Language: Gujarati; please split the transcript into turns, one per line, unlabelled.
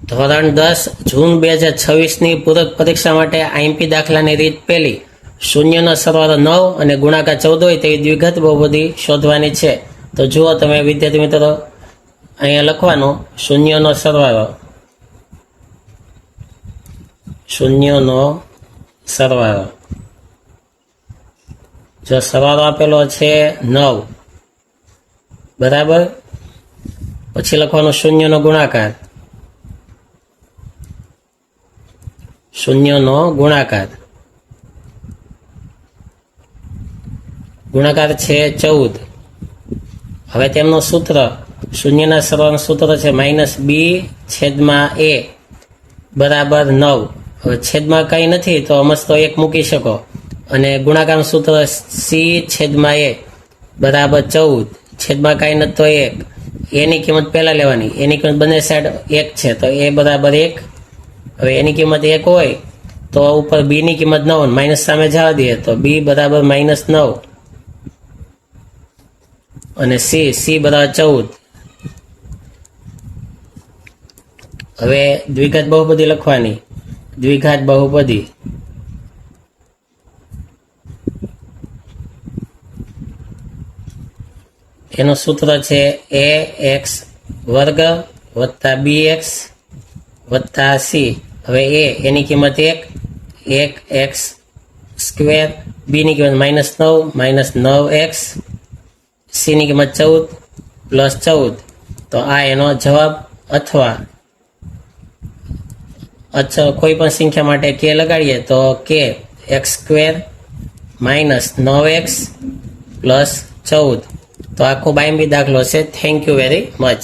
ધોરણ 10 જૂન 2026ની પૂરક પરીક્ષા માટે આઈએમપી દાખલાની રીત પહેલી. શૂન્યનો સરવાળો 9 અને ગુણાકાર 14 હોય તેવી દ્વિઘાત બહુપદી શોધવાની છે. તો જુઓ તમે વિદ્યાર્થી મિત્રો, અહીંયા લખવાનું શૂન્યનો સરવાળો. શૂન્યનો સરવાળો, જો સરવાળો આપેલો છે 9, બરાબર. પછી લખવાનું શૂન્યનો ગુણાકાર. શૂન્યનો ગુણાકાર, ગુણાકાર છે 14. હવે તેમનું સૂત્ર, શૂન્યના સરવાળાનું સૂત્ર છે -b/a બરાબર 9. હવે છેદમાં કંઈ નથી તો મસ્ત 1 મૂકી શકો, અને ગુણાકારનું સૂત્ર c/a બરાબર 14. છેદમાં કાંઈ નથી તો 1. એની કિંમત પહેલા લેવાની, એની કિંમત બંને સાઈડ 1 છે તો a બરાબર 1. હવે એની કિંમત 1 હોય તો ઉપર b ની કિંમત 9, માઇનસ સામે જવા દઈએ તો b બરાબર -9 અને c બરાબર 14. હવે દ્વિઘાત બહુપદી લખવાની. દ્વિઘાત બહુપદી, એનું સૂત્ર છે ax² + bx + c. હવે એની કિંમત 1x², b ની કિંમત -9 -9x, c ની કિંમત 14 + 14. તો આ એનો જવાબ. અથવા કોઈ પણ સંખ્યા માટે k લગાડીએ તો k x² - 9x + 14. તો આ ખૂબ આઈએમપી દાખલો છે. Thank you very much.